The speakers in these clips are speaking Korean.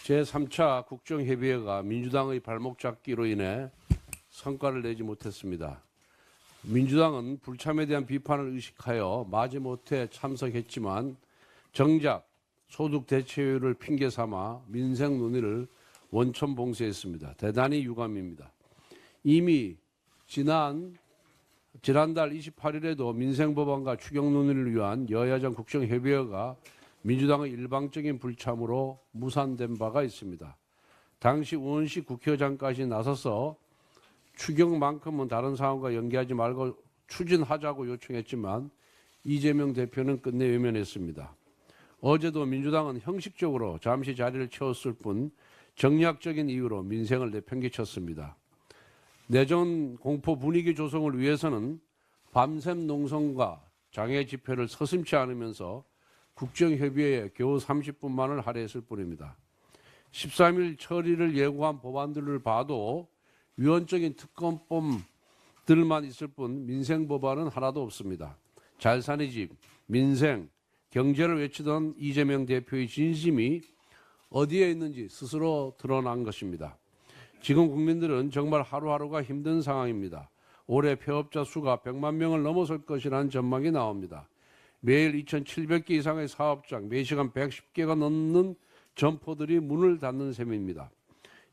제3차 국정협의회가 민주당의 발목 잡기로 인해 성과를 내지 못했습니다. 민주당은 불참에 대한 비판을 의식하여 마지못해 참석했지만 정작 소득 대체율을 핑계 삼아 민생 논의를 원천 봉쇄했습니다. 대단히 유감입니다. 이미 지난달 28일에도 민생법안과 추경 논의를 위한 여야정 국정협의회가 민주당의 일방적인 불참으로 무산된 바가 있습니다. 당시 우원식 국회의장까지 나서서 추경만큼은 다른 상황과 연계하지 말고 추진하자고 요청했지만 이재명 대표는 끝내 외면했습니다. 어제도 민주당은 형식적으로 잠시 자리를 채웠을 뿐 정략적인 이유로 민생을 내팽개쳤습니다. 내전 공포 분위기 조성을 위해서는 밤샘 농성과 장애 집회를 서슴지 않으면서 국정협의회에 겨우 30분만을 할애했을 뿐입니다. 13일 처리를 예고한 법안들을 봐도 위헌적인 특검법들만 있을 뿐 민생 법안은 하나도 없습니다. 잘 사는 집, 민생, 경제를 외치던 이재명 대표의 진심이 어디에 있는지 스스로 드러난 것입니다. 지금 국민들은 정말 하루하루가 힘든 상황입니다. 올해 폐업자 수가 100만 명을 넘어설 것이라는 전망이 나옵니다. 매일 2,700개 이상의 사업장, 매시간 110개가 넘는 점포들이 문을 닫는 셈입니다.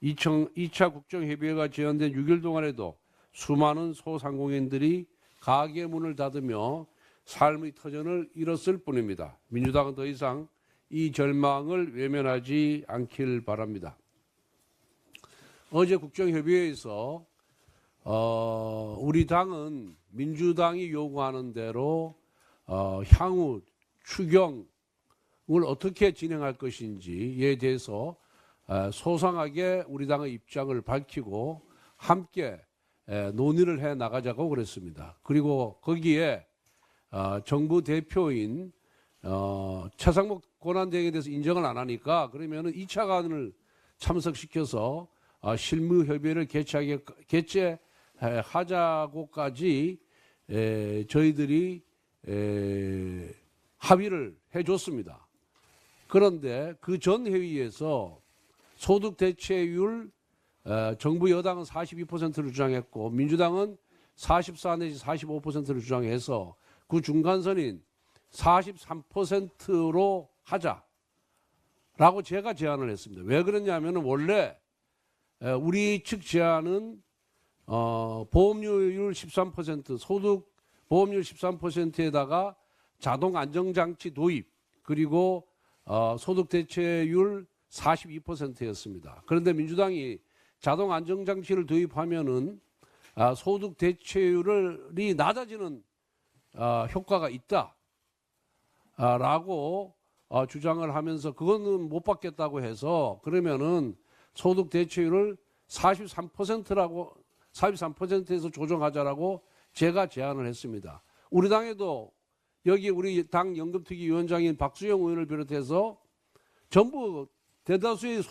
2차 국정협의회가 지연된 6일 동안에도 수많은 소상공인들이 가게 문을 닫으며 삶의 터전을 잃었을 뿐입니다. 민주당은 더 이상 이 절망을 외면하지 않길 바랍니다. 어제 국정협의회에서 우리 당은 민주당이 요구하는 대로 향후 추경을 어떻게 진행할 것인지에 대해서 소상하게 우리 당의 입장을 밝히고 함께 논의를 해 나가자고 그랬습니다. 그리고 거기에 정부 대표인 최상목 권한대행에 대해서 인정을 안 하니까 그러면은 2차 간을 참석시켜서 실무협의회를 개최하자고까지 저희들이 합의를 해줬습니다. 그런데 그 전 회의에서 소득 대체율 정부 여당은 42%를 주장했고 민주당은 44 내지 45%를 주장해서 그 중간선인 43%로 하자라고 제가 제안을 했습니다. 왜 그러냐면 원래 우리 측 제안은 보험료율 13%, 소득 보험료율 13%에다가 자동 안정장치 도입 그리고 소득 대체율 42%였습니다. 그런데 민주당이 자동 안정장치를 도입하면은 소득 대체율이 낮아지는 효과가 있다라고 주장을 하면서 그거는 못 받겠다고 해서 그러면은 소득 대체율을 43%에서 조정하자라고 제가 제안을 했습니다. 우리 당에도 여기 우리 당 연금특위위원장인 박수영 의원을 비롯해서 전부 대다수의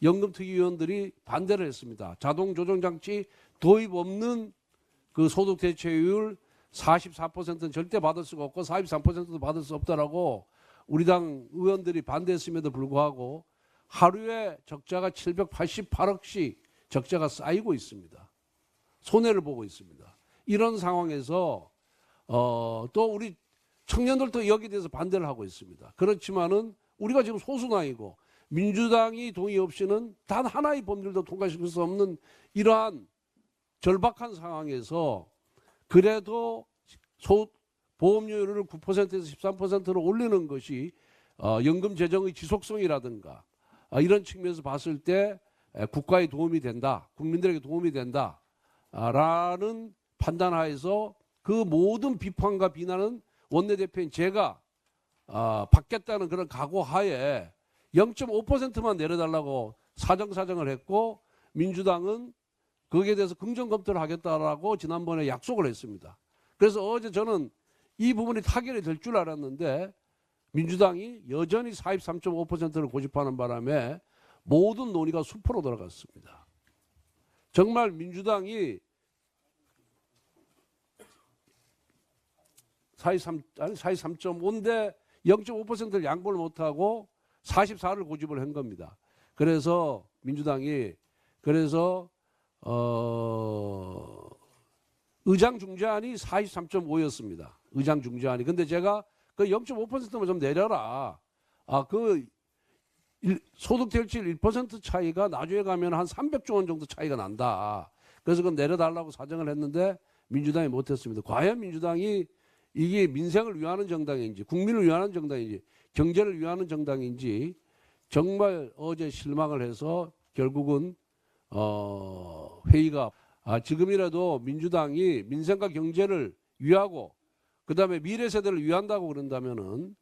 연금특위위원들이 반대를 했습니다. 자동 조정장치 도입 없는 그 소득 대체율 44%는 절대 받을 수가 없고 43%도 받을 수 없다라고 우리 당 의원들이 반대했음에도 불구하고 하루에 적자가 788억씩 적자가 쌓이고 있습니다. 손해를 보고 있습니다. 이런 상황에서 또 우리 청년들도 여기에 대해서 반대를 하고 있습니다. 그렇지만은 우리가 지금 소수당이고 민주당이 동의 없이는 단 하나의 법률도 통과시킬 수 없는 이러한 절박한 상황에서 그래도 보험료율을 9%에서 13%로 올리는 것이 연금 재정의 지속성이라든가 이런 측면에서 봤을 때 국가에 도움이 된다, 국민들에게 도움이 된다라는 판단하에서 그 모든 비판과 비난은 원내대표인 제가 받겠다는 그런 각오하에 0.5%만 내려달라고 사정을 했고 민주당은 거기에 대해서 긍정 검토를 하겠다라고 지난번에 약속을 했습니다. 그래서 어제 저는 이 부분이 타결이 될 줄 알았는데 민주당이 여전히 43.5%를 고집하는 바람에 모든 논의가 숲으로 돌아갔습니다. 정말 민주당이 43.5인데 0.5%를 양보를 못하고 44를 고집을 한 겁니다. 그래서 민주당이 그래서 의장 중재안이 43.5였습니다. 의장 중재안이. 근데 제가 그 0.5%만 좀 내려라. 소득 대출 1% 차이가 나중에 가면 한 300조 원 정도 차이가 난다. 그래서 그건 내려달라고 사정을 했는데 민주당이 못했습니다. 과연 민주당이 이게 민생을 위하는 정당인지, 국민을 위하는 정당인지, 경제를 위하는 정당인지 정말 어제 실망을 해서 결국은 회의가 지금이라도 민주당이 민생과 경제를 위하고 그다음에 미래 세대를 위한다고 그런다면은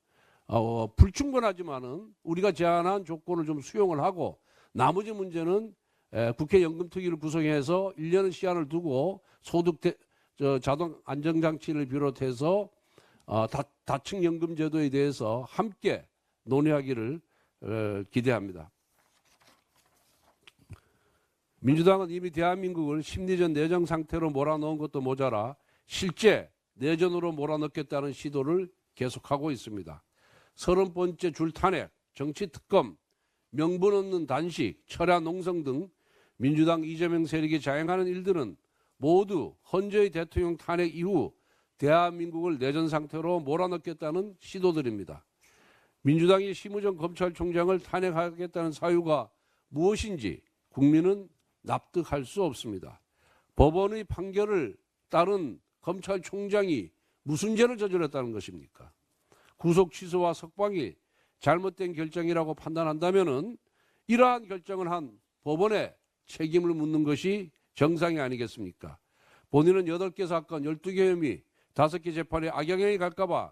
불충분하지만은 우리가 제안한 조건을 좀 수용을 하고 나머지 문제는 국회 연금특위를 구성해서 1년의 시한을 두고 자동 안정장치를 비롯해서 다층 연금 제도에 대해서 함께 논의하기를 기대합니다. 민주당은 이미 대한민국을 심리전 내정 상태로 몰아넣은 것도 모자라 실제 내전으로 몰아넣겠다는 시도를 계속하고 있습니다. 30번째 줄 탄핵, 정치 특검, 명분 없는 단식, 철야 농성 등 민주당 이재명 세력이 자행하는 일들은 모두 헌재의 대통령 탄핵 이후 대한민국을 내전 상태로 몰아넣겠다는 시도들입니다. 민주당이 심우정 검찰총장을 탄핵하겠다는 사유가 무엇인지 국민은 납득할 수 없습니다. 법원의 판결을 따른 검찰총장이 무슨 죄를 저질렀다는 것입니까? 구속 취소와 석방이 잘못된 결정이라고 판단한다면은 이러한 결정을 한 법원에 책임을 묻는 것이 정상이 아니겠습니까? 본인은 8개 사건, 12개 혐의, 5개 재판에 악영향이 갈까봐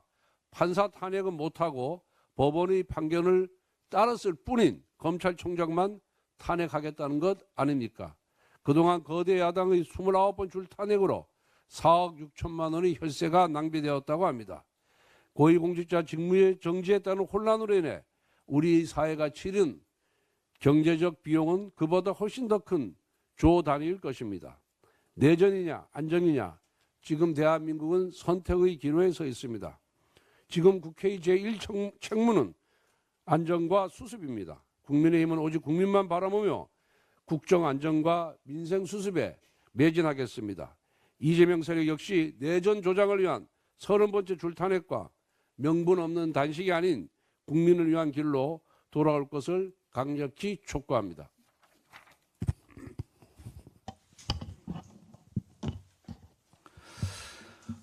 판사 탄핵은 못하고 법원의 판결을 따랐을 뿐인 검찰총장만 탄핵하겠다는 것 아닙니까? 그동안 거대 야당의 29번 줄 탄핵으로 4억 6천만 원의 혈세가 낭비되었다고 합니다. 고위공직자 직무의 정지에 따른 혼란으로 인해 우리 사회가 치른 경제적 비용은 그보다 훨씬 더 큰 조 단위일 것입니다. 내전이냐 안정이냐 지금 대한민국은 선택의 기로에 서 있습니다. 지금 국회의 제1책무는 안정과 수습입니다. 국민의힘은 오직 국민만 바라보며 국정 안정과 민생 수습에 매진하겠습니다. 이재명 세력 역시 내전 조장을 위한 30번째 줄 탄핵과 명분 없는 단식이 아닌 국민을 위한 길로 돌아올 것을 강력히 촉구합니다.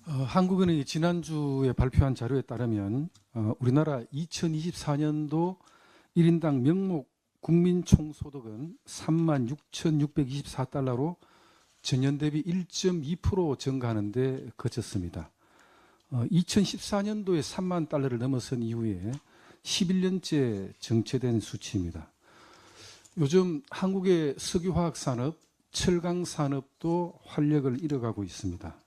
한국은행이 지난주에 발표한 자료에 따르면 우리나라 2024년도 1인당 명목 국민총소득은 36,624달러로 전년 대비 1.2% 증가하는 데 그쳤습니다. 2014년도에 3만 달러를 넘어선 이후에 11년째 정체된 수치입니다. 요즘 한국의 석유화학 산업, 철강 산업도 활력을 잃어가고 있습니다.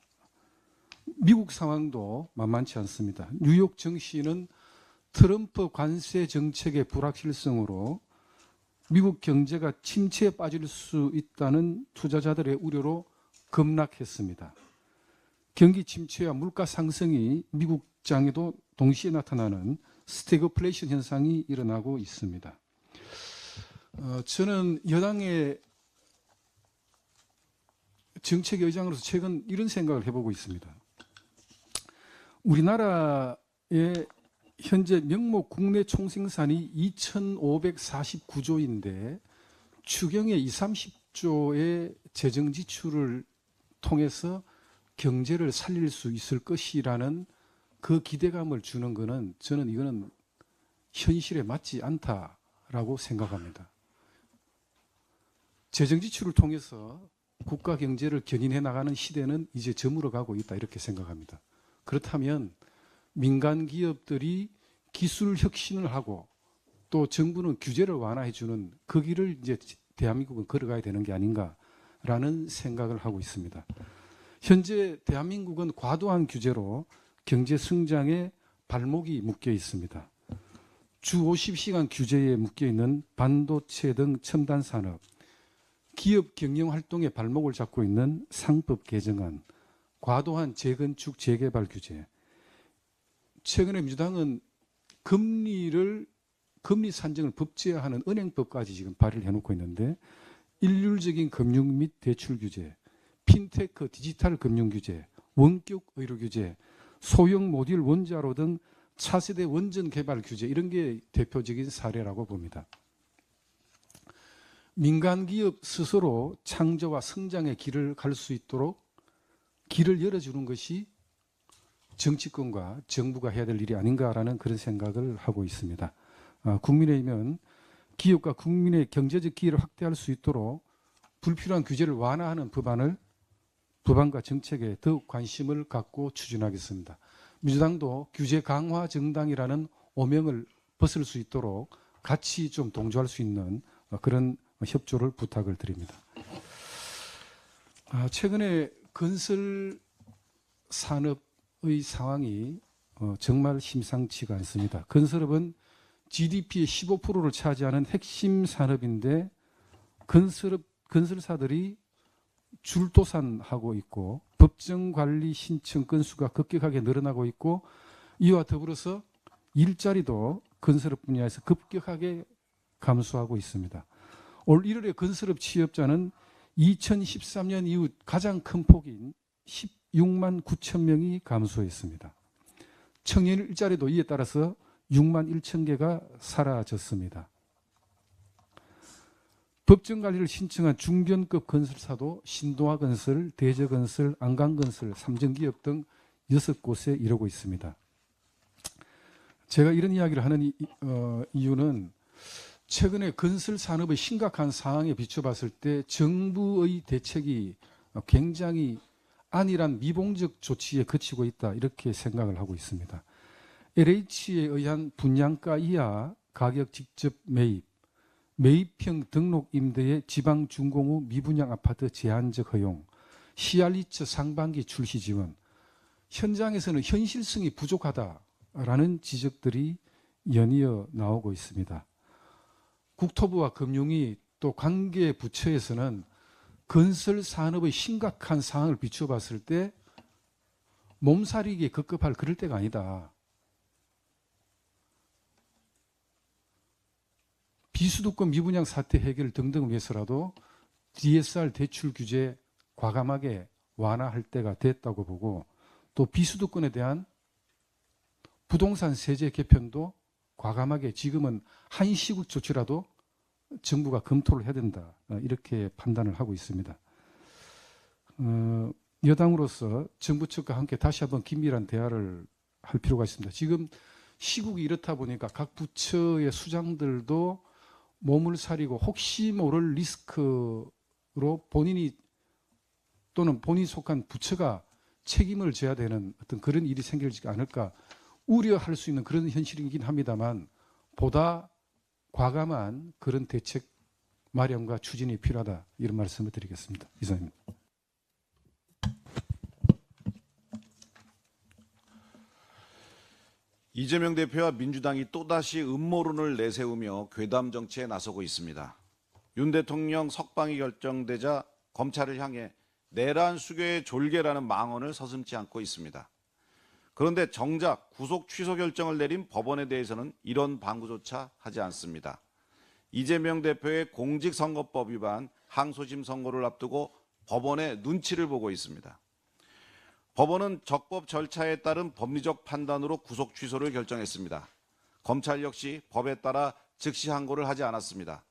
미국 상황도 만만치 않습니다. 뉴욕 증시는 트럼프 관세 정책의 불확실성으로 미국 경제가 침체에 빠질 수 있다는 투자자들의 우려로 급락했습니다. 경기 침체와 물가 상승이 미국장에도 동시에 나타나는 스태그플레이션 현상이 일어나고 있습니다. 저는 여당의 정책의장으로서 최근 이런 생각을 해보고 있습니다. 우리나라의 현재 명목 국내 총생산이 2,549조인데 추경에 30조의 재정 지출을 통해서 경제를 살릴 수 있을 것이라는 그 기대감을 주는 것은 저는 이거는 현실에 맞지 않다라고 생각합니다. 재정 지출을 통해서 국가 경제를 견인해 나가는 시대는 이제 저물어 가고 있다 이렇게 생각합니다. 그렇다면 민간 기업들이 기술 혁신을 하고 또 정부는 규제를 완화해 주는 그 길을 이제 대한민국은 걸어가야 되는 게 아닌가라는 생각을 하고 있습니다. 현재 대한민국은 과도한 규제로 경제 성장에 발목이 묶여 있습니다. 주 50시간 규제에 묶여 있는 반도체 등 첨단 산업, 기업 경영 활동에 발목을 잡고 있는 상법 개정안, 과도한 재건축 재개발 규제. 최근에 민주당은 금리를 금리 산정을 법제화하는 은행법까지 지금 발의를 해놓고 있는데 일률적인 금융 및 대출 규제, 핀테크 디지털 금융 규제, 원격 의료 규제, 소형 모듈 원자로 등 차세대 원전 개발 규제 이런 게 대표적인 사례라고 봅니다. 민간 기업 스스로 창조와 성장의 길을 갈 수 있도록 길을 열어주는 것이 정치권과 정부가 해야 될 일이 아닌가라는 그런 생각을 하고 있습니다. 국민의힘은 기업과 국민의 경제적 기회를 확대할 수 있도록 불필요한 규제를 완화하는 법안과 정책에 더욱 관심을 갖고 추진하겠습니다. 민주당도 규제 강화 정당이라는 오명을 벗을 수 있도록 같이 좀 동조할 수 있는 그런 협조를 부탁을 드립니다. 최근에 건설 산업의 상황이 정말 심상치가 않습니다. 건설업은 GDP의 15%를 차지하는 핵심 산업인데 건설사들이 줄도산하고 있고 법정관리 신청 건수가 급격하게 늘어나고 있고 이와 더불어서 일자리도 건설업 분야에서 급격하게 감소하고 있습니다. 올 1월에 건설업 취업자는 2013년 이후 가장 큰 폭인 16만 9천 명이 감소했습니다. 청년 일자리도 이에 따라서 6만 1천 개가 사라졌습니다. 법정관리를 신청한 중견급 건설사도 신동아건설, 대저건설, 안강건설, 삼성기업 등 6곳에 이르고 있습니다. 제가 이런 이야기를 하는 이유는 최근에 건설 산업의 심각한 상황에 비춰봤을 때 정부의 대책이 굉장히 안일한 미봉적 조치에 그치고 있다 이렇게 생각을 하고 있습니다. LH에 의한 분양가 이하 가격 직접 매입, 매입형 등록 임대의 지방 준공후 미분양 아파트 제한적 허용, 시알리처 상반기 출시 지원, 현장에서는 현실성이 부족하다라는 지적들이 연이어 나오고 있습니다. 국토부와 금융위 또 관계 부처에서는 건설 산업의 심각한 상황을 비춰봤을 때 몸살이기에 급급할 그럴 때가 아니다. 비수도권 미분양 사태 해결 등등을 위해서라도 DSR 대출 규제 과감하게 완화할 때가 됐다고 보고 또 비수도권에 대한 부동산 세제 개편도 과감하게 지금은 한시국 조치라도 정부가 검토를 해야 된다 이렇게 판단을 하고 있습니다. 여당으로서 정부 측과 함께 다시 한번 긴밀한 대화를 할 필요가 있습니다. 지금 시국이 이렇다 보니까 각 부처의 수장들도 몸을 사리고 혹시 모를 리스크로 본인이 또는 본인이 속한 부처가 책임을 져야 되는 어떤 그런 일이 생기지 않을까 우려할 수 있는 그런 현실이긴 합니다만 보다 과감한 그런 대책 마련과 추진이 필요하다 이런 말씀을 드리겠습니다. 이상입니다. 이재명 대표와 민주당이 또다시 음모론을 내세우며 괴담 정치에 나서고 있습니다. 윤 대통령 석방이 결정되자 검찰을 향해 내란 수교의 졸개라는 망언을 서슴지 않고 있습니다. 그런데 정작 구속 취소 결정을 내린 법원에 대해서는 이런 방구조차 하지 않습니다. 이재명 대표의 공직선거법 위반 항소심 선고를 앞두고 법원의 눈치를 보고 있습니다. 법원은 적법 절차에 따른 법리적 판단으로 구속 취소를 결정했습니다. 검찰 역시 법에 따라 즉시 항고를 하지 않았습니다.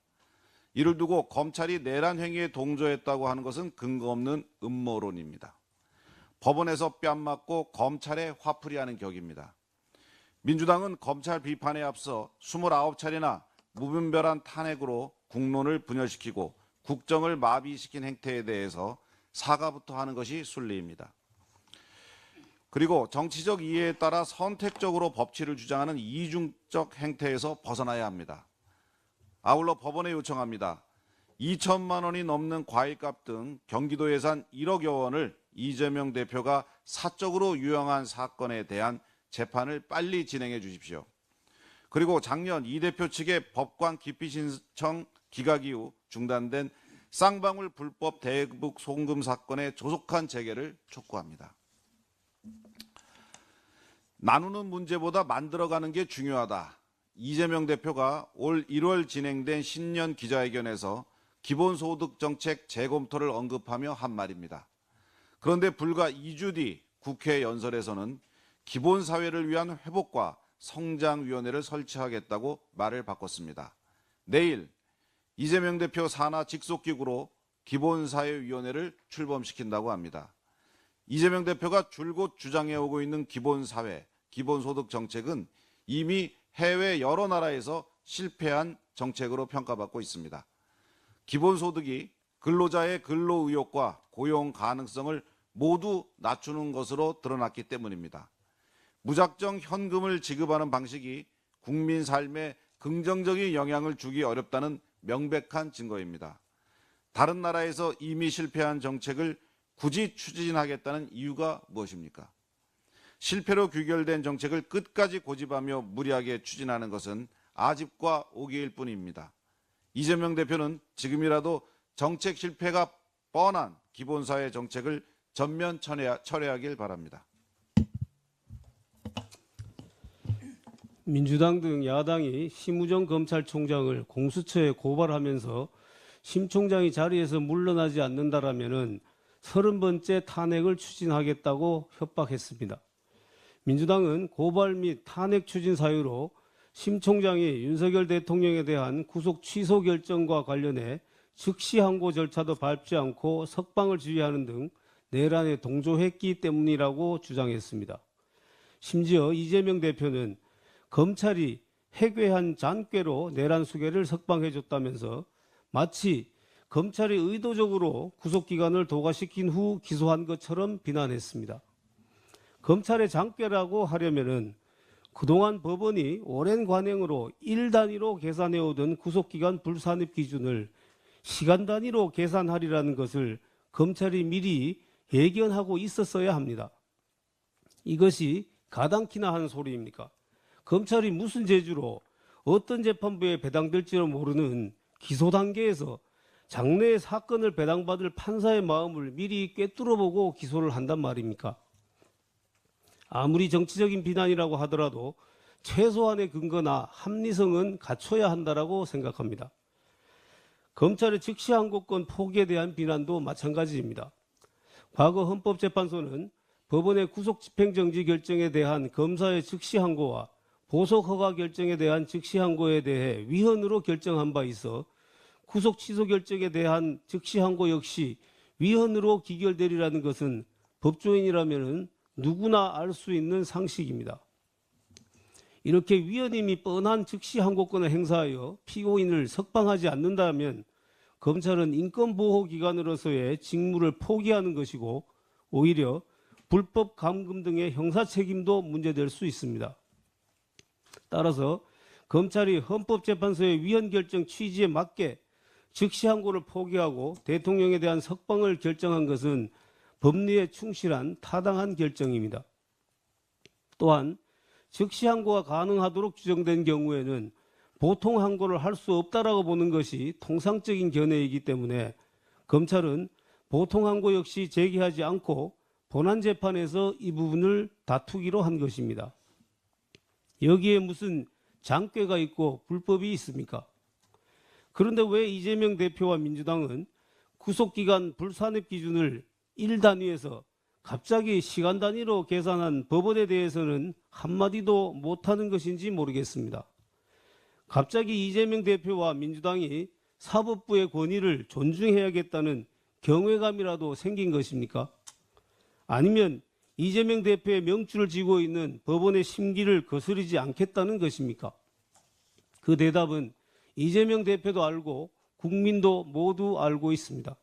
이를 두고 검찰이 내란 행위에 동조했다고 하는 것은 근거 없는 음모론입니다. 법원에서 뺨 맞고 검찰에 화풀이하는 격입니다. 민주당은 검찰 비판에 앞서 29차례나 무분별한 탄핵으로 국론을 분열시키고 국정을 마비시킨 행태에 대해서 사과부터 하는 것이 순리입니다. 그리고 정치적 이해에 따라 선택적으로 법치를 주장하는 이중적 행태에서 벗어나야 합니다. 아울러 법원에 요청합니다. 2천만 원이 넘는 과일값 등 경기도 예산 1억여 원을 이재명 대표가 사적으로 유용한 사건에 대한 재판을 빨리 진행해 주십시오. 그리고 작년 이 대표 측의 법관 기피 신청 기각 이후 중단된 쌍방울 불법 대북 송금 사건의 조속한 재개를 촉구합니다. 나누는 문제보다 만들어가는 게 중요하다. 이재명 대표가 올 1월 진행된 신년 기자회견에서 기본소득 정책 재검토를 언급하며 한 말입니다. 그런데 불과 2주 뒤 국회 연설에서는 기본사회를 위한 회복과 성장위원회를 설치하겠다고 말을 바꿨습니다. 내일 이재명 대표 산하 직속기구로 기본사회위원회를 출범시킨다고 합니다. 이재명 대표가 줄곧 주장해오고 있는 기본사회, 기본소득 정책은 이미 해외 여러 나라에서 실패한 정책으로 평가받고 있습니다. 기본소득이 근로자의 근로 의욕과 고용 가능성을 모두 낮추는 것으로 드러났기 때문입니다. 무작정 현금을 지급하는 방식이 국민 삶에 긍정적인 영향을 주기 어렵다는 명백한 증거입니다. 다른 나라에서 이미 실패한 정책을 굳이 추진하겠다는 이유가 무엇입니까? 실패로 귀결된 정책을 끝까지 고집하며 무리하게 추진하는 것은 아집과 오기일 뿐입니다. 이재명 대표는 지금이라도 정책 실패가 뻔한 기본사회 정책을 전면 철회하길 바랍니다. 민주당 등 야당이 심우정 검찰총장을 공수처에 고발하면서 심 총장이 자리에서 물러나지 않는다라면은 30번째 탄핵을 추진하겠다고 협박했습니다. 민주당은 고발 및 탄핵 추진 사유로 심 총장이 윤석열 대통령에 대한 구속 취소 결정과 관련해 즉시 항고 절차도 밟지 않고 석방을 지휘하는 등 내란에 동조했기 때문이라고 주장했습니다. 심지어 이재명 대표는 검찰이 해괴한 잔꾀로 내란 수괴를 석방해줬다면서 마치 검찰이 의도적으로 구속기간을 도과시킨 후 기소한 것처럼 비난했습니다. 검찰의 잔꾀라고 하려면은 그동안 법원이 오랜 관행으로 일 단위로 계산해오던 구속기간 불산입 기준을 시간 단위로 계산하리라는 것을 검찰이 미리 예견하고 있었어야 합니다. 이것이 가당키나 하는 소리입니까? 검찰이 무슨 재주로 어떤 재판부에 배당될지도 모르는 기소 단계에서 장래의 사건을 배당받을 판사의 마음을 미리 꿰뚫어보고 기소를 한단 말입니까? 아무리 정치적인 비난이라고 하더라도 최소한의 근거나 합리성은 갖춰야 한다라고 생각합니다. 검찰의 즉시 항고권 포기에 대한 비난도 마찬가지입니다. 과거 헌법재판소는 법원의 구속 집행정지 결정에 대한 검사의 즉시 항고와 보석 허가 결정에 대한 즉시 항고에 대해 위헌으로 결정한 바 있어 구속 취소 결정에 대한 즉시 항고 역시 위헌으로 기결되리라는 것은 법조인이라면 누구나 알 수 있는 상식입니다. 이렇게 위헌임이 뻔한 즉시 항고권을 행사하여 피고인을 석방하지 않는다면 검찰은 인권보호기관으로서의 직무를 포기하는 것이고 오히려 불법 감금 등의 형사 책임도 문제될 수 있습니다. 따라서 검찰이 헌법재판소의 위헌 결정 취지에 맞게 즉시 항고를 포기하고 대통령에 대한 석방을 결정한 것은 법리에 충실한 타당한 결정입니다. 또한 즉시 항고가 가능하도록 규정된 경우에는 보통 항고를 할 수 없다라고 보는 것이 통상적인 견해이기 때문에 검찰은 보통 항고 역시 제기하지 않고 본안 재판에서 이 부분을 다투기로 한 것입니다. 여기에 무슨 장꾀가 있고 불법이 있습니까? 그런데 왜 이재명 대표와 민주당은 구속기간 불산입 기준을 1단위에서 갑자기 시간 단위로 계산한 법원에 대해서는 한마디도 못하는 것인지 모르겠습니다. 갑자기 이재명 대표와 민주당이 사법부의 권위를 존중해야겠다는 경외감이라도 생긴 것입니까? 아니면 이재명 대표의 명줄을 쥐고 있는 법원의 심기를 거스르지 않겠다는 것입니까? 그 대답은 이재명 대표도 알고 국민도 모두 알고 있습니다.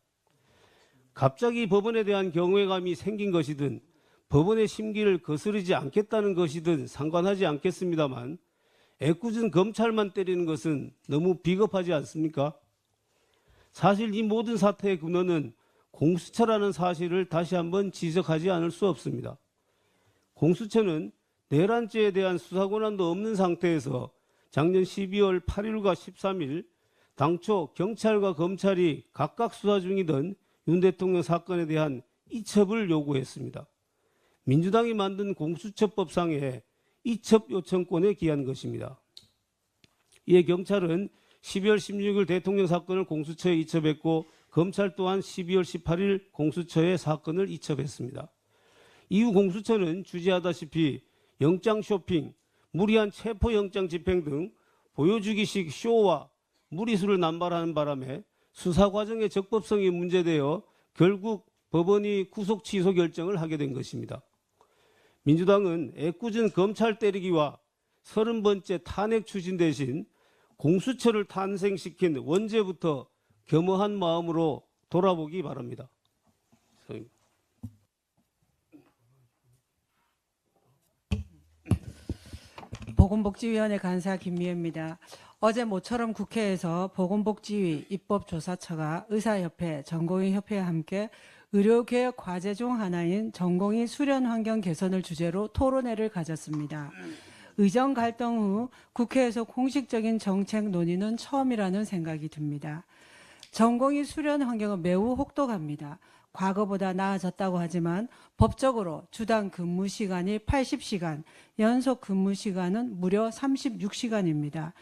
갑자기 법원에 대한 경외감이 생긴 것이든 법원의 심기를 거스르지 않겠다는 것이든 상관하지 않겠습니다만 애꿎은 검찰만 때리는 것은 너무 비겁하지 않습니까? 사실 이 모든 사태의 근원은 공수처라는 사실을 다시 한번 지적하지 않을 수 없습니다. 공수처는 내란죄에 대한 수사 권한도 없는 상태에서 작년 12월 8일과 13일 당초 경찰과 검찰이 각각 수사 중이던 윤 대통령 사건에 대한 이첩을 요구했습니다. 민주당이 만든 공수처법상에 이첩 요청권에 기한 것입니다. 이에 경찰은 12월 16일 대통령 사건을 공수처에 이첩했고 검찰 또한 12월 18일 공수처에 사건을 이첩했습니다. 이후 공수처는 주지하다시피 영장 쇼핑, 무리한 체포영장 집행 등 보여주기식 쇼와 무리수를 남발하는 바람에 수사 과정의 적법성이 문제되어 결국 법원이 구속 취소 결정을 하게 된 것입니다. 민주당은 애꿎은 검찰 때리기와 30번째 탄핵 추진 대신 공수처를 탄생시킨 원죄부터 겸허한 마음으로 돌아보기 바랍니다. 보건복지위원회 간사 김미애입니다. 어제 모처럼 국회에서 보건복지위, 입법조사처가 의사협회, 전공의협회와 함께 의료개혁 과제 중 하나인 전공의 수련 환경 개선을 주제로 토론회를 가졌습니다. 의정 갈등 후 국회에서 공식적인 정책 논의는 처음이라는 생각이 듭니다. 전공의 수련 환경은 매우 혹독합니다. 과거보다 나아졌다고 하지만 법적으로 주당 근무 시간이 80시간, 연속 근무 시간은 무려 36시간입니다.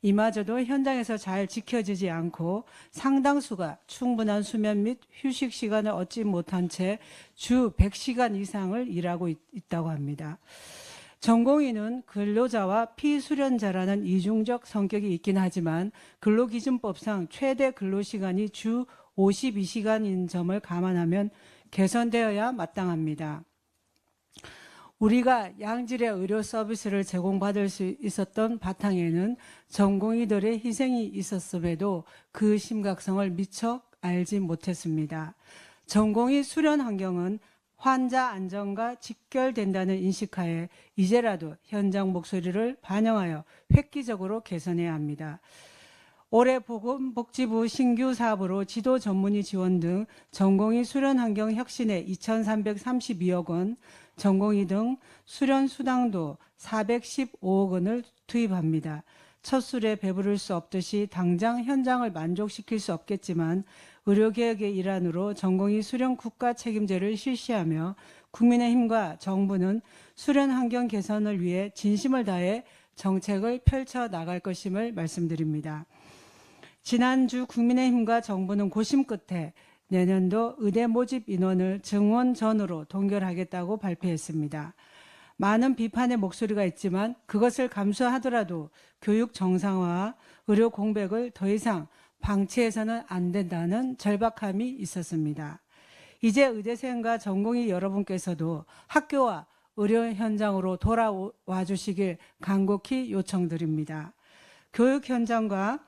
이마저도 현장에서 잘 지켜지지 않고 상당수가 충분한 수면 및 휴식 시간을 얻지 못한 채 주 100시간 이상을 일하고 있다고 합니다. 전공의는 근로자와 피수련자라는 이중적 성격이 있긴 하지만 근로기준법상 최대 근로시간이 주 52시간인 점을 감안하면 개선되어야 마땅합니다. 우리가 양질의 의료 서비스를 제공받을 수 있었던 바탕에는 전공의들의 희생이 있었음에도 그 심각성을 미처 알지 못했습니다. 전공의 수련 환경은 환자 안전과 직결된다는 인식하에 이제라도 현장 목소리를 반영하여 획기적으로 개선해야 합니다. 올해 보건복지부 신규 사업으로 지도 전문의 지원 등 전공의 수련 환경 혁신에 2,332억 원, 전공의 등 수련 수당도 415억 원을 투입합니다. 첫 술에 배부를 수 없듯이 당장 현장을 만족시킬 수 없겠지만 의료개혁의 일환으로 전공의 수련 국가 책임제를 실시하며 국민의힘과 정부는 수련 환경 개선을 위해 진심을 다해 정책을 펼쳐 나갈 것임을 말씀드립니다. 지난주 국민의힘과 정부는 고심 끝에 내년도 의대 모집 인원을 증원 전으로 동결하겠다고 발표했습니다. 많은 비판의 목소리가 있지만 그것을 감수하더라도 교육 정상화와 의료 공백을 더 이상 방치해서는 안 된다는 절박함이 있었습니다. 이제 의대생과 전공의 여러분께서도 학교와 의료 현장으로 돌아와 주시길 간곡히 요청드립니다. 교육 현장과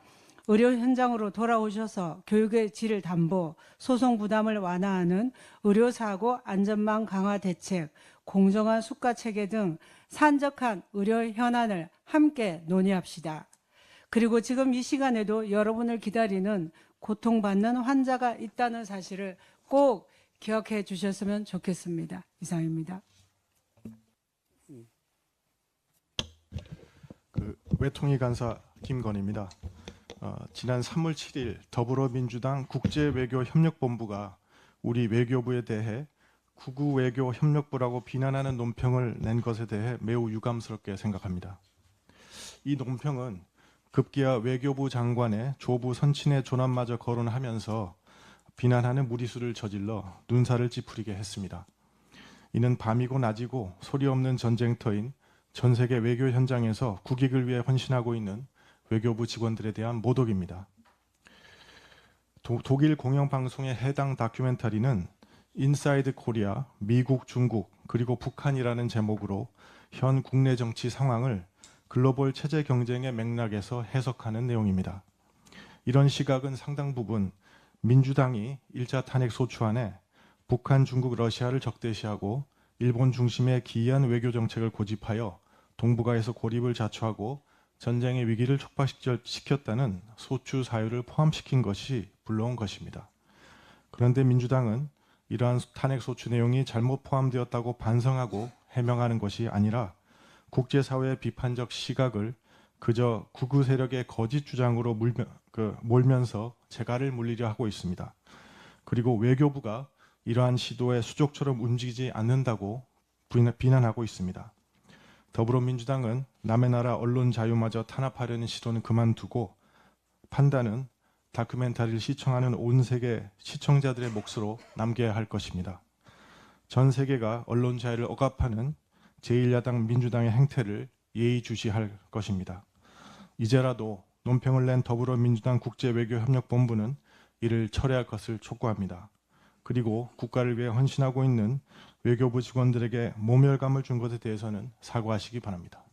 의료 현장으로 돌아오셔서 교육의 질을 담보, 소송 부담을 완화하는 의료사고 안전망 강화 대책, 공정한 수가 체계 등 산적한 의료 현안을 함께 논의합시다. 그리고 지금 이 시간에도 여러분을 기다리는 고통받는 환자가 있다는 사실을 꼭 기억해 주셨으면 좋겠습니다. 이상입니다. 외통위 간사 김건희입니다. 지난 3월 7일 더불어민주당 국제외교협력본부가 우리 외교부에 대해 구구외교협력부라고 비난하는 논평을 낸 것에 대해 매우 유감스럽게 생각합니다. 이 논평은 급기야 외교부 장관의 조부 선친의 존엄마저 거론하면서 비난하는 무리수를 저질러 눈살을 찌푸리게 했습니다. 이는 밤이고 낮이고 소리 없는 전쟁터인 전 세계 외교 현장에서 국익을 위해 헌신하고 있는 외교부 직원들에 대한 모독입니다. 독일 공영방송의 해당 다큐멘터리는 인사이드 코리아, 미국, 중국, 그리고 북한이라는 제목으로 현 국내 정치 상황을 글로벌 체제 경쟁의 맥락에서 해석하는 내용입니다. 이런 시각은 상당 부분 민주당이 1차 탄핵 소추안에 북한, 중국, 러시아를 적대시하고 일본 중심의 기이한 외교 정책을 고집하여 동북아에서 고립을 자초하고 전쟁의 위기를 촉발시켰다는 소추 사유를 포함시킨 것이 불러온 것입니다. 그런데 민주당은 이러한 탄핵 소추 내용이 잘못 포함되었다고 반성하고 해명하는 것이 아니라 국제사회의 비판적 시각을 그저 극우 세력의 거짓 주장으로 몰면서 재갈을 물리려 하고 있습니다. 그리고 외교부가 이러한 시도에 수족처럼 움직이지 않는다고 비난하고 있습니다. 더불어민주당은 남의 나라 언론 자유마저 탄압하려는 시도는 그만두고 판단은 다큐멘터리를 시청하는 온 세계 시청자들의 몫으로 남겨야 할 것입니다. 전 세계가 언론 자유를 억압하는 제1야당 민주당의 행태를 예의주시할 것입니다. 이제라도 논평을 낸 더불어민주당 국제외교협력본부는 이를 철회할 것을 촉구합니다. 그리고 국가를 위해 헌신하고 있는 외교부 직원들에게 모멸감을 준 것에 대해서는 사과하시기 바랍니다.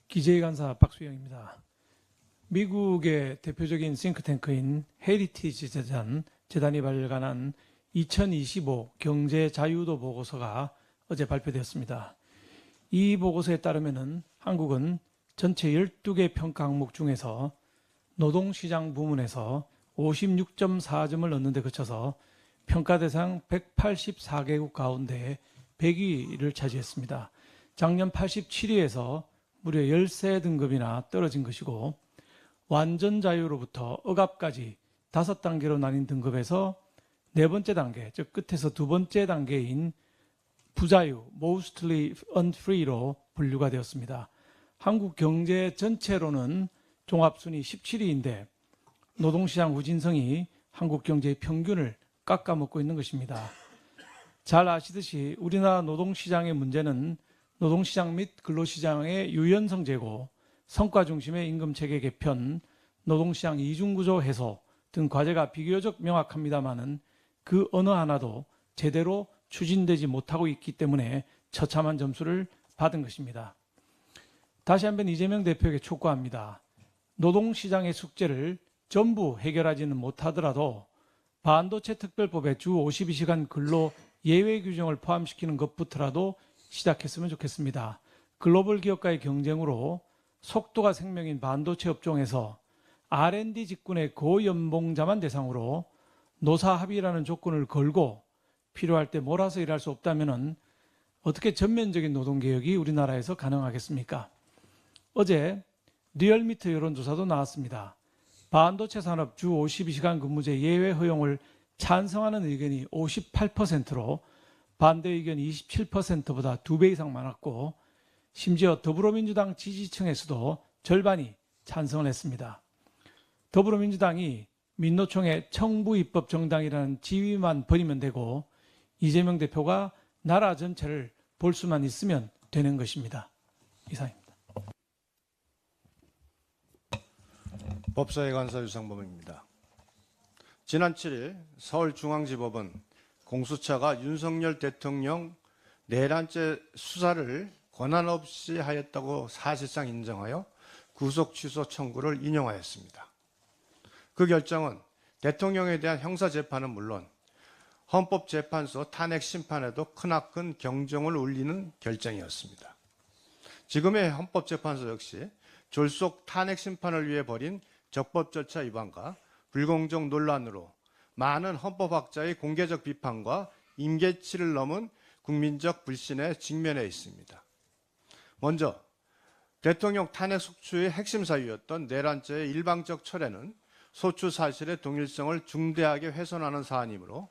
기재위 간사 박수영입니다. 미국의 대표적인 싱크탱크인 헤리티지 재단이 발간한 2025 경제 자유도 보고서가 어제 발표되었습니다. 이 보고서에 따르면 한국은 전체 12개 평가 항목 중에서 노동시장 부문에서 56.4점을 얻는 데 그쳐서 평가 대상 184개국 가운데 100위를 차지했습니다. 작년 87위에서 무려 13등급이나 떨어진 것이고 완전 자유로부터 억압까지 5단계로 나뉜 등급에서 네 번째 단계, 즉 끝에서 두 번째 단계인 부자유, mostly unfree로 분류가 되었습니다. 한국 경제 전체로는 종합순위 17위인데 노동시장 후진성이 한국 경제의 평균을 깎아먹고 있는 것입니다. 잘 아시듯이 우리나라 노동시장의 문제는 노동시장 및 근로시장의 유연성제고 성과 중심의 임금체계 개편, 노동시장 이중구조 해소 등 과제가 비교적 명확합니다마는 그 어느 하나도 제대로 추진되지 못하고 있기 때문에 처참한 점수를 받은 것입니다. 다시 한번 이재명 대표에게 촉구합니다. 노동시장의 숙제를 전부 해결하지는 못하더라도 반도체 특별법에 주 52시간 근로 예외 규정을 포함시키는 것부터라도 시작했으면 좋겠습니다. 글로벌 기업과의 경쟁으로 속도가 생명인 반도체 업종에서 R&D 직군의 고연봉자만 대상으로 노사 합의라는 조건을 걸고 필요할 때 몰아서 일할 수 없다면 어떻게 전면적인 노동개혁이 우리나라에서 가능하겠습니까? 어제 리얼미터 여론조사도 나왔습니다. 반도체 산업 주 52시간 근무제 예외 허용을 찬성하는 의견이 58%로 반대 의견 27%보다 2배 이상 많았고 심지어 더불어민주당 지지층에서도 절반이 찬성을 했습니다. 더불어민주당이 민노총의 청부입법 정당이라는 지위만 버리면 되고 이재명 대표가 나라 전체를 볼 수만 있으면 되는 것입니다. 이상입니다. 법사위 간사 유상범입니다. 지난 7일 서울중앙지법은 공수처가 윤석열 대통령 내란죄 수사를 권한 없이 하였다고 사실상 인정하여 구속 취소 청구를 인용하였습니다. 그 결정은 대통령에 대한 형사재판은 물론 헌법재판소 탄핵 심판에도 크나큰 경종을 울리는 결정이었습니다. 지금의 헌법재판소 역시 졸속 탄핵 심판을 위해 벌인 적법 절차 위반과 불공정 논란으로 많은 헌법학자의 공개적 비판과 임계치를 넘은 국민적 불신에 직면해 있습니다. 먼저 대통령 탄핵 속초의 핵심 사유였던 내란죄의 일방적 철회는 소추 사실의 동일성을 중대하게 훼손하는 사안이므로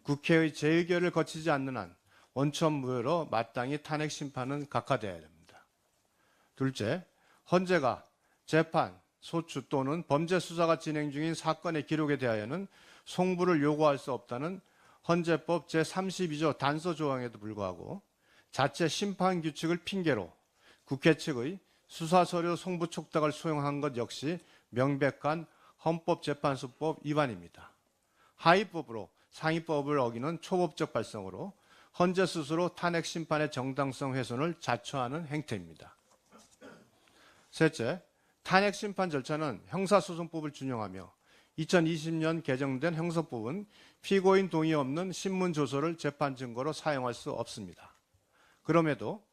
국회의 재의결을 거치지 않는 한 원천무효로 마땅히 탄핵 심판은 각하되어야 됩니다. 둘째, 헌재가 재판, 소추 또는 범죄 수사가 진행 중인 사건의 기록에 대하여는 송부를 요구할 수 없다는 헌재법 제32조 단서 조항에도 불구하고 자체 심판 규칙을 핑계로 국회 측의 수사서류 송부 촉탁을 수용한 것 역시 명백한 헌법재판소법 위반입니다. 하위법으로 상위법을 어기는 초법적 발성으로 헌재 스스로 탄핵 심판의 정당성 훼손을 자초하는 행태입니다. 셋째, 탄핵 심판 절차는 형사소송법을 준용하며 2020년 개정된 형사법은 피고인 동의 없는 신문 조서를 재판 증거로 사용할 수 없습니다. 그럼에도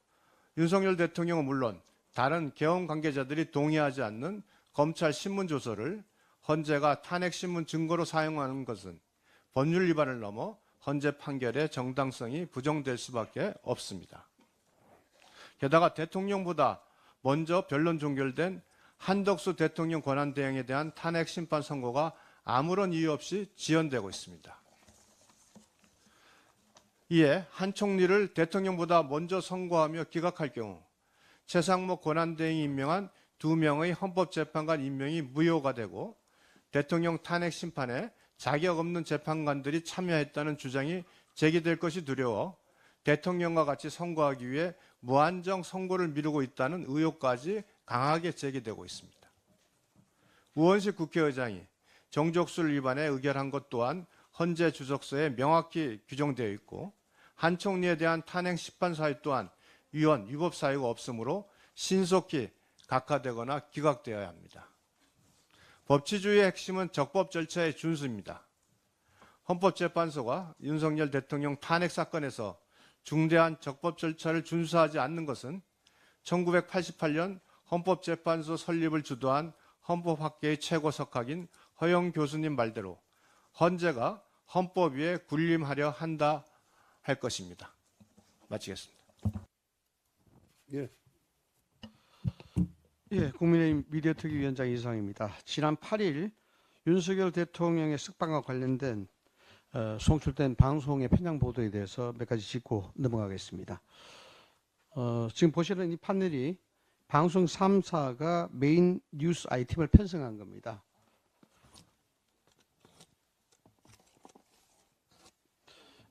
윤석열 대통령은 물론 다른 계엄 관계자들이 동의하지 않는 검찰 신문 조서를 헌재가 탄핵 신문 증거로 사용하는 것은 법률 위반을 넘어 헌재 판결의 정당성이 부정될 수밖에 없습니다. 게다가 대통령보다 먼저 변론 종결된 한덕수 대통령 권한대행에 대한 탄핵 심판 선고가 아무런 이유 없이 지연되고 있습니다. 이에 한 총리를 대통령보다 먼저 선고하며 기각할 경우 최상목 권한대행이 임명한 2명의 헌법재판관 임명이 무효가 되고 대통령 탄핵 심판에 자격 없는 재판관들이 참여했다는 주장이 제기될 것이 두려워 대통령과 같이 선고하기 위해 무한정 선고를 미루고 있다는 의혹까지 강하게 제기되고 있습니다. 우원식 국회의장이 정족수를 위반해 의결한 것 또한 헌재 주석서에 명확히 규정되어 있고 한 총리에 대한 탄핵 심판 사유 또한 위헌, 위법 사유가 없으므로 신속히 각하되거나 기각되어야 합니다. 법치주의의 핵심은 적법 절차의 준수입니다. 헌법재판소가 윤석열 대통령 탄핵 사건에서 중대한 적법 절차를 준수하지 않는 것은 1988년 헌법재판소 설립을 주도한 헌법학계의 최고 석학인 허영 교수님 말대로 헌재가 헌법 위에 군림하려 한다 할 것입니다. 마치겠습니다. 예. 예, 국민의힘 미디어특위위원장 이상입니다. 지난 8일 윤석열 대통령의 석방과 관련된 송출된 방송의 편향 보도에 대해서 몇 가지 짚고 넘어가겠습니다. 지금 보시는 이 판넬이 방송 3사가 메인 뉴스 아이템을 편성한 겁니다.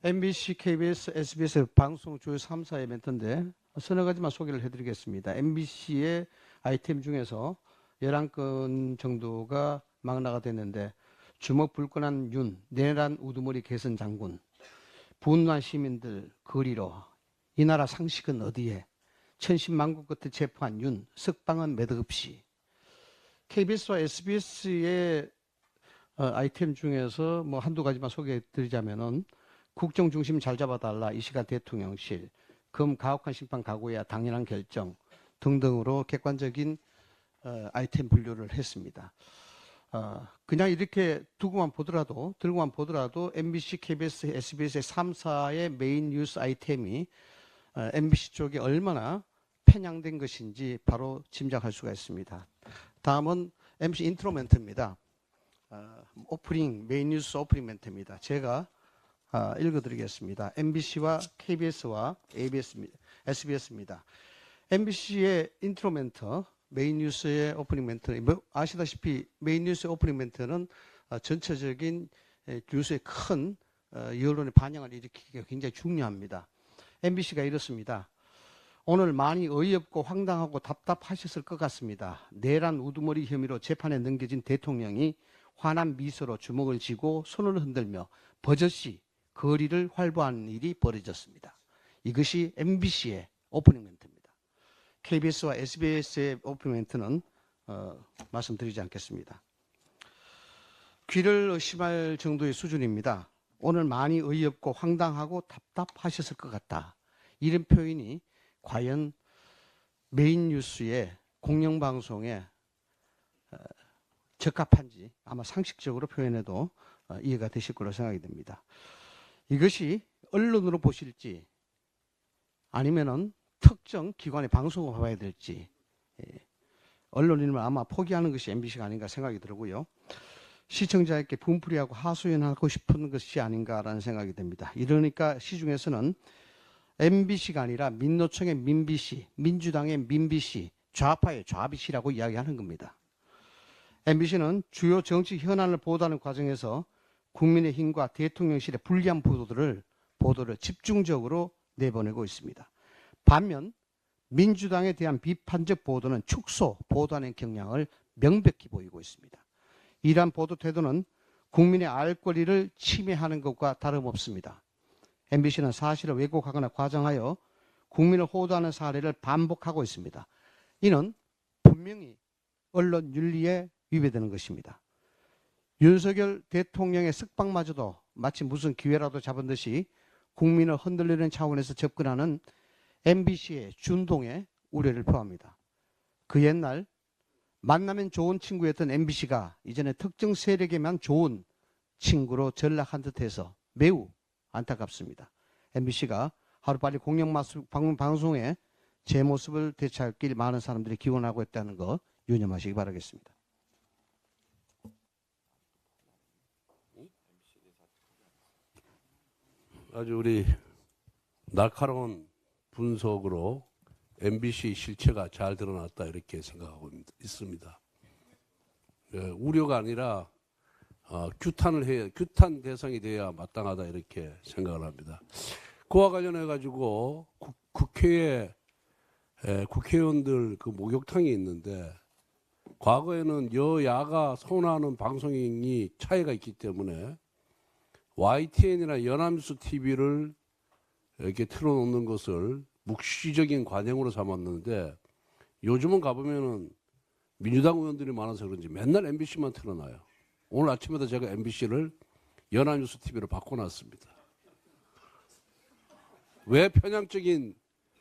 MBC, KBS, SBS 방송 주요 3사의 멘트인데 서너 가지만 소개를 해드리겠습니다. MBC의 아이템 중에서 11건 정도가 망라가 됐는데 주먹 불끈한 윤, 내란 우두머리 개선 장군, 분노한 시민들 거리로, 이 나라 상식은 어디에, 천신만고 끝에 체포한 윤, 석방은 매듭없이. KBS와 SBS의 아이템 중에서 뭐 한두 가지만 소개해 드리자면은 국정 중심 잘 잡아달라, 이 시간 대통령실, 금 가혹한 심판 각오해야 당연한 결정 등등으로 객관적인 아이템 분류를 했습니다. 그냥 이렇게 들고만 보더라도 MBC, KBS, SBS의 3사의 메인 뉴스 아이템이 MBC 쪽에 얼마나 편향된 것인지 바로 짐작할 수가 있습니다. 다음은 MBC 인트로 멘트입니다. 오프닝, 메인 뉴스 오프닝 멘트입니다. 제가 읽어드리겠습니다. MBC와 KBS와 SBS입니다. MBC의 인트로 멘트, 메인 뉴스의 오프닝 멘트, 아시다시피 메인 뉴스의 오프닝 멘트는 전체적인 뉴스의 큰 여론의 반영을 일으키기가 굉장히 중요합니다. MBC가 이렇습니다. 오늘 많이 어이없고 황당하고 답답하셨을 것 같습니다. 내란 우두머리 혐의로 재판에 넘겨진 대통령이 환한 미소로 주먹을 쥐고 손을 흔들며 버젓이 거리를 활보하는 일이 벌어졌습니다. 이것이 MBC의 오프닝 멘트입니다. KBS와 SBS의 오프닝 멘트는 말씀드리지 않겠습니다. 귀를 의심할 정도의 수준입니다. 오늘 많이 어이없고 황당하고 답답하셨을 것 같다. 이런 표현이 과연 메인 뉴스의 공영방송에 적합한지 아마 상식적으로 표현해도 이해가 되실 거로 생각이 됩니다. 이것이 언론으로 보실지 아니면은 특정 기관의 방송을 봐야 될지 언론인을 아마 포기하는 것이 MBC가 아닌가 생각이 들고요. 시청자에게 분풀이하고 하소연하고 싶은 것이 아닌가라는 생각이 듭니다. 이러니까 시중에서는 MBC가 아니라 민노총의 민BC, 민주당의 민BC, 좌파의 좌BC라고 이야기하는 겁니다. MBC는 주요 정치 현안을 보도하는 과정에서 국민의힘과 대통령실의 불리한 보도를 집중적으로 내보내고 있습니다. 반면 민주당에 대한 비판적 보도는 축소, 보도하는 경향을 명백히 보이고 있습니다. 이러한 보도 태도는 국민의 알 권리를 침해하는 것과 다름없습니다. MBC는 사실을 왜곡하거나 과장하여 국민을 호도하는 사례를 반복하고 있습니다. 이는 분명히 언론 윤리에 위배되는 것입니다. 윤석열 대통령의 석방마저도 마치 무슨 기회라도 잡은 듯이 국민을 흔들리는 차원에서 접근하는 MBC의 준동에 우려를 표합니다. 그 옛날 만나면 좋은 친구였던 MBC가 이제는 특정 세력에만 좋은 친구로 전락한 듯해서 매우 안타깝습니다. MBC가 하루빨리 공영방송에 제 모습을 되찾길 많은 사람들이 기원하고 있다는 거 유념하시기 바라겠습니다. 아주 우리 날카로운 분석으로 MBC 실체가 잘 드러났다 이렇게 생각하고 있습니다. 우려가 아니라 규탄 대상이 돼야 마땅하다 이렇게 생각을 합니다. 그와 관련해 가지고 국회에 국회의원들 그 목욕탕이 있는데 과거에는 여야가 선호하는 방송이 차이가 있기 때문에 YTN이나 연합뉴스 TV를 이렇게 틀어놓는 것을 묵시적인 관행으로 삼았는데 요즘은 가보면은 민주당 의원들이 많아서 그런지 맨날 MBC만 틀어놔요. 오늘 아침에도 제가 MBC를 연합뉴스 TV로 바꿔놨습니다. 왜 편향적인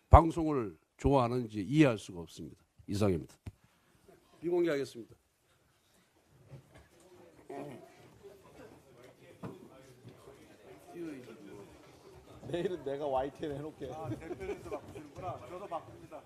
방송을 좋아하는지 이해할 수가 없습니다. 이상입니다. 비공개하겠습니다. 내일은 내가 YTN 해놓게. 대표님도 바꾸시는구나. 저도 바꿉니다.